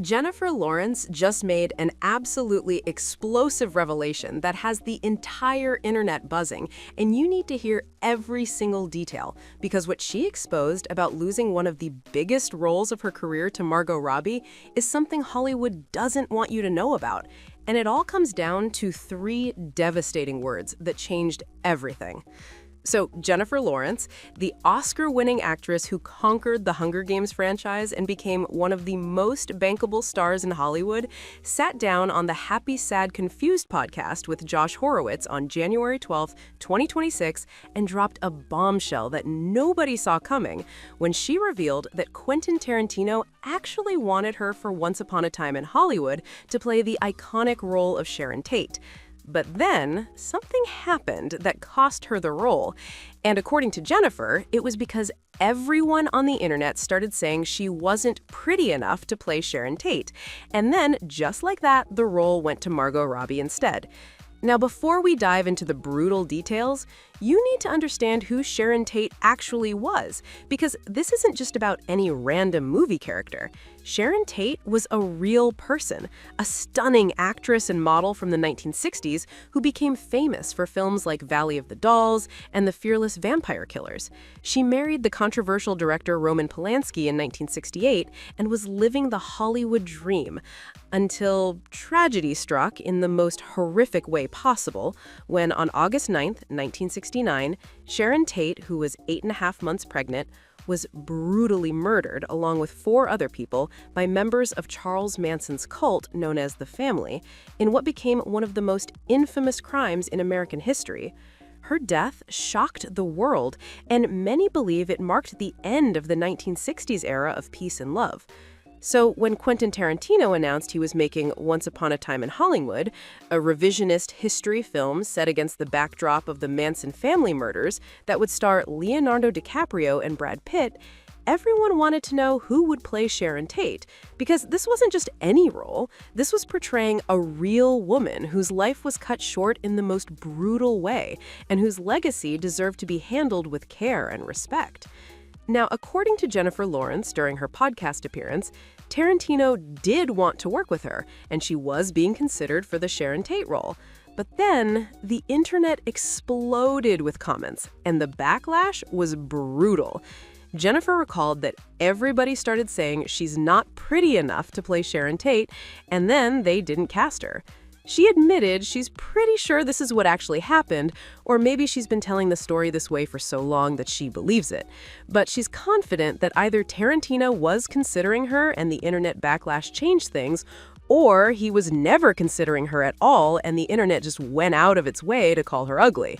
Jennifer Lawrence just made an absolutely explosive revelation that has the entire internet buzzing, and you need to hear every single detail, because what she exposed about losing one of the biggest roles of her career to Margot Robbie is something Hollywood doesn't want you to know about. And it all comes down to three devastating words that changed everything. So Jennifer Lawrence, the Oscar-winning actress who conquered the Hunger Games franchise and became one of the most bankable stars in Hollywood, sat down on the Happy, Sad, Confused podcast with Josh Horowitz on January 12, 2026, and dropped a bombshell that nobody saw coming when she revealed that Quentin Tarantino actually wanted her for Once Upon a Time in Hollywood to play the iconic role of Sharon Tate. But then, something happened that cost her the role. And according to Jennifer, it was because everyone on the internet started saying she wasn't pretty enough to play Sharon Tate. And then, just like that, the role went to Margot Robbie instead. Now, before we dive into the brutal details, you need to understand who Sharon Tate actually was, because this isn't just about any random movie character. Sharon Tate was a real person, a stunning actress and model from the 1960s who became famous for films like Valley of the Dolls and The Fearless Vampire Killers. She married the controversial director Roman Polanski in 1968 and was living the Hollywood dream until tragedy struck in the most horrific way possible when, on August 9, 1969, Sharon Tate, who was 8.5 months pregnant, was brutally murdered along with 4 other people by members of Charles Manson's cult known as the Family in what became one of the most infamous crimes in American history. Her death shocked the world, and many believe it marked the end of the 1960s era of peace and love. So when Quentin Tarantino announced he was making Once Upon a Time in Hollywood, a revisionist history film set against the backdrop of the Manson family murders that would star Leonardo DiCaprio and Brad Pitt, everyone wanted to know who would play Sharon Tate, because this wasn't just any role. This was portraying a real woman whose life was cut short in the most brutal way, and whose legacy deserved to be handled with care and respect. Now, according to Jennifer Lawrence during her podcast appearance, Tarantino did want to work with her, and she was being considered for the Sharon Tate role. But then, the internet exploded with comments, and the backlash was brutal. Jennifer recalled that everybody started saying she's not pretty enough to play Sharon Tate, and then they didn't cast her. She admitted she's pretty sure this is what actually happened, or maybe she's been telling the story this way for so long that she believes it. But she's confident that either Tarantino was considering her and the internet backlash changed things, or he was never considering her at all and the internet just went out of its way to call her ugly.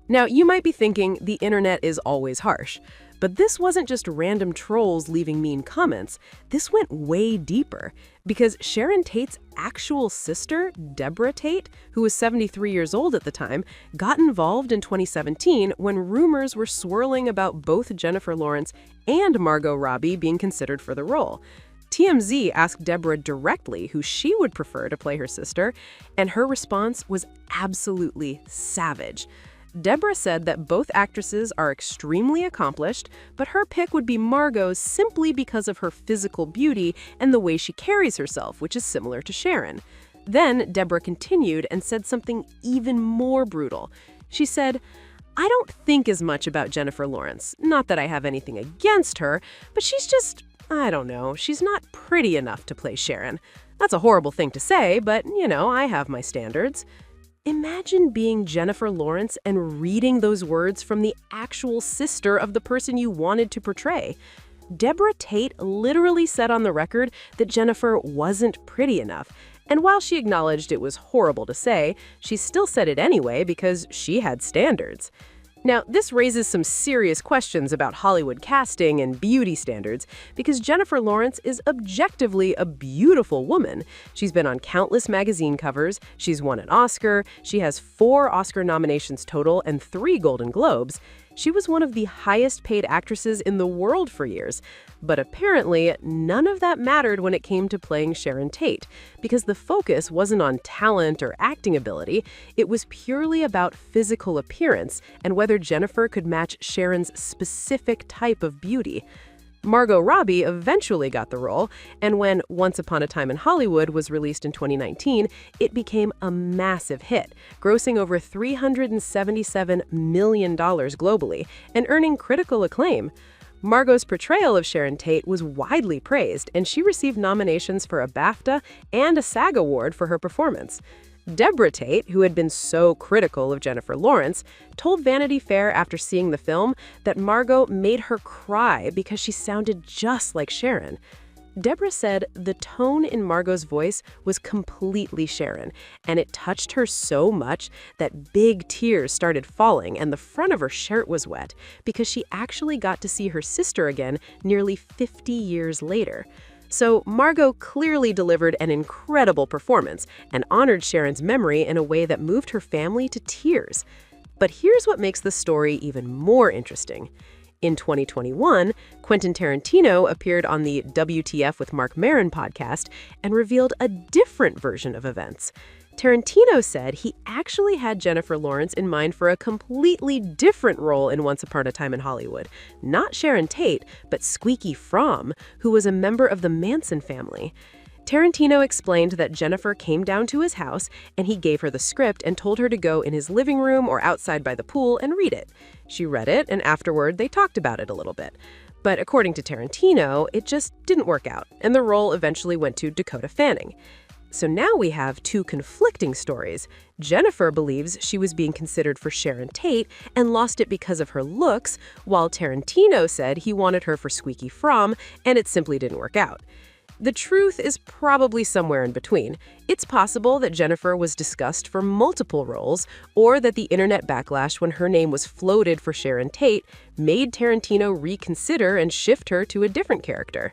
Now, you might be thinking the internet is always harsh. But this wasn't just random trolls leaving mean comments. This went way deeper, because Sharon Tate's actual sister, Debra Tate, who was 73 years old at the time, got involved in 2017 when rumors were swirling about both Jennifer Lawrence and Margot Robbie being considered for the role. TMZ asked Debra directly who she would prefer to play her sister, and her response was absolutely savage. Debra said that both actresses are extremely accomplished, but her pick would be Margot simply because of her physical beauty and the way she carries herself, which is similar to Sharon. Then Debra continued and said something even more brutal. She said, "I don't think as much about Jennifer Lawrence. Not that I have anything against her, but she's just, I don't know, she's not pretty enough to play Sharon." That's a horrible thing to say, but, I have my standards. Imagine being Jennifer Lawrence and reading those words from the actual sister of the person you wanted to portray. Debra Tate literally said on the record that Jennifer wasn't pretty enough. And while she acknowledged it was horrible to say, she still said it anyway because she had standards. Now, this raises some serious questions about Hollywood casting and beauty standards, because Jennifer Lawrence is objectively a beautiful woman. She's been on countless magazine covers, she's won an Oscar, she has 4 Oscar nominations total and 3 Golden Globes. She was one of the highest-paid actresses in the world for years. But apparently, none of that mattered when it came to playing Sharon Tate, because the focus wasn't on talent or acting ability. It was purely about physical appearance and whether Jennifer could match Sharon's specific type of beauty. Margot Robbie eventually got the role, and when Once Upon a Time in Hollywood was released in 2019, it became a massive hit, grossing over $377 million globally and earning critical acclaim. Margot's portrayal of Sharon Tate was widely praised, and she received nominations for a BAFTA and a SAG award for her performance. Debra Tate, who had been so critical of Jennifer Lawrence, told Vanity Fair after seeing the film that Margot made her cry because she sounded just like Sharon. Debra said the tone in Margot's voice was completely Sharon, and it touched her so much that big tears started falling and the front of her shirt was wet because she actually got to see her sister again nearly 50 years later. So Margot clearly delivered an incredible performance and honored Sharon's memory in a way that moved her family to tears. But here's what makes the story even more interesting. In 2021, Quentin Tarantino appeared on the WTF with Marc Maron podcast and revealed a different version of events. Tarantino said he actually had Jennifer Lawrence in mind for a completely different role in Once Upon a Time in Hollywood. Not Sharon Tate, but Squeaky Fromm, who was a member of the Manson family. Tarantino explained that Jennifer came down to his house and he gave her the script and told her to go in his living room or outside by the pool and read it. She read it, and afterward they talked about it a little bit. But according to Tarantino, it just didn't work out, and the role eventually went to Dakota Fanning. So now we have two conflicting stories. Jennifer believes she was being considered for Sharon Tate and lost it because of her looks, while Tarantino said he wanted her for Squeaky Fromm, and it simply didn't work out. The truth is probably somewhere in between. It's possible that Jennifer was discussed for multiple roles, or that the internet backlash when her name was floated for Sharon Tate made Tarantino reconsider and shift her to a different character.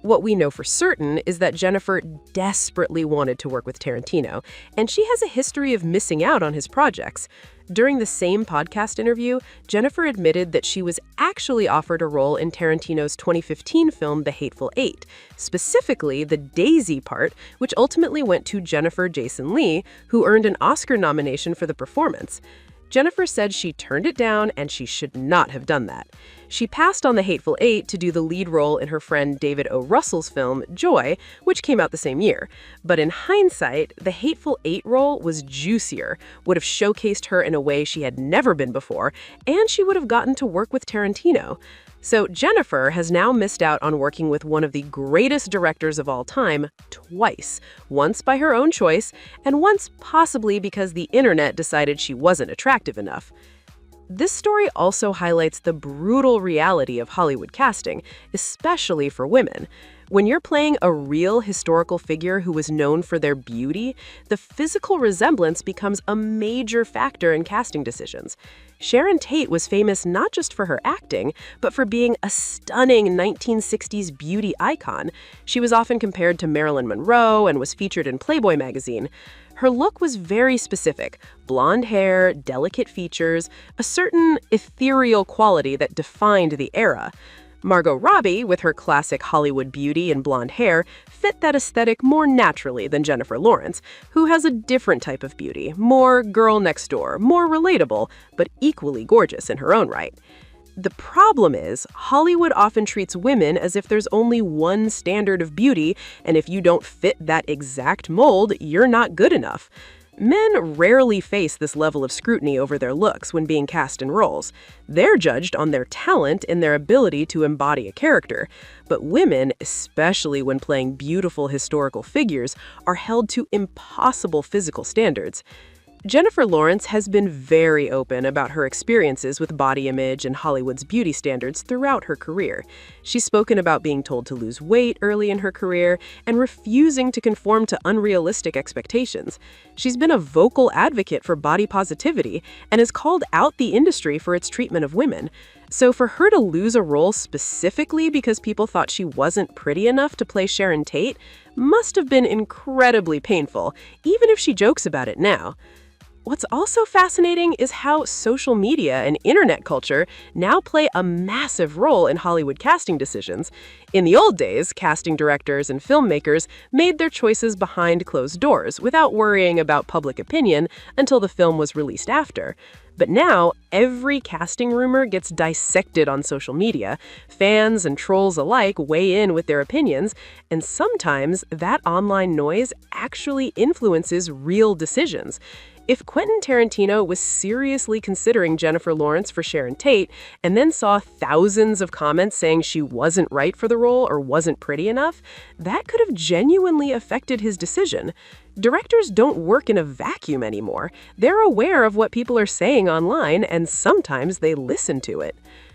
What we know for certain is that Jennifer desperately wanted to work with Tarantino, and she has a history of missing out on his projects. During the same podcast interview, Jennifer admitted that she was actually offered a role in Tarantino's 2015 film The Hateful Eight, specifically the Daisy part, which ultimately went to Jennifer Jason Leigh, who earned an Oscar nomination for the performance. Jennifer said she turned it down and she should not have done that. She passed on The Hateful Eight to do the lead role in her friend David O. Russell's film Joy, which came out the same year. But in hindsight, The Hateful Eight role was juicier, would have showcased her in a way she had never been before, and she would have gotten to work with Tarantino. So Jennifer has now missed out on working with one of the greatest directors of all time twice, once by her own choice, and once possibly because the internet decided she wasn't attractive enough. This story also highlights the brutal reality of Hollywood casting, especially for women. When you're playing a real historical figure who was known for their beauty, the physical resemblance becomes a major factor in casting decisions. Sharon Tate was famous not just for her acting, but for being a stunning 1960s beauty icon. She was often compared to Marilyn Monroe and was featured in Playboy magazine. Her look was very specific: blonde hair, delicate features, a certain ethereal quality that defined the era. Margot Robbie, with her classic Hollywood beauty and blonde hair, fit that aesthetic more naturally than Jennifer Lawrence, who has a different type of beauty, more girl next door, more relatable, but equally gorgeous in her own right. The problem is, Hollywood often treats women as if there's only one standard of beauty, and if you don't fit that exact mold, you're not good enough. Men rarely face this level of scrutiny over their looks when being cast in roles. They're judged on their talent and their ability to embody a character. But women, especially when playing beautiful historical figures, are held to impossible physical standards. Jennifer Lawrence has been very open about her experiences with body image and Hollywood's beauty standards throughout her career. She's spoken about being told to lose weight early in her career and refusing to conform to unrealistic expectations. She's been a vocal advocate for body positivity and has called out the industry for its treatment of women. So for her to lose a role specifically because people thought she wasn't pretty enough to play Sharon Tate must have been incredibly painful, even if she jokes about it now. What's also fascinating is how social media and internet culture now play a massive role in Hollywood casting decisions. In the old days, casting directors and filmmakers made their choices behind closed doors without worrying about public opinion until the film was released after. But now, every casting rumor gets dissected on social media. Fans and trolls alike weigh in with their opinions, and sometimes that online noise actually influences real decisions. If Quentin Tarantino was seriously considering Jennifer Lawrence for Sharon Tate and then saw thousands of comments saying she wasn't right for the role or wasn't pretty enough, that could have genuinely affected his decision. Directors don't work in a vacuum anymore. They're aware of what people are saying online, and sometimes they listen to it.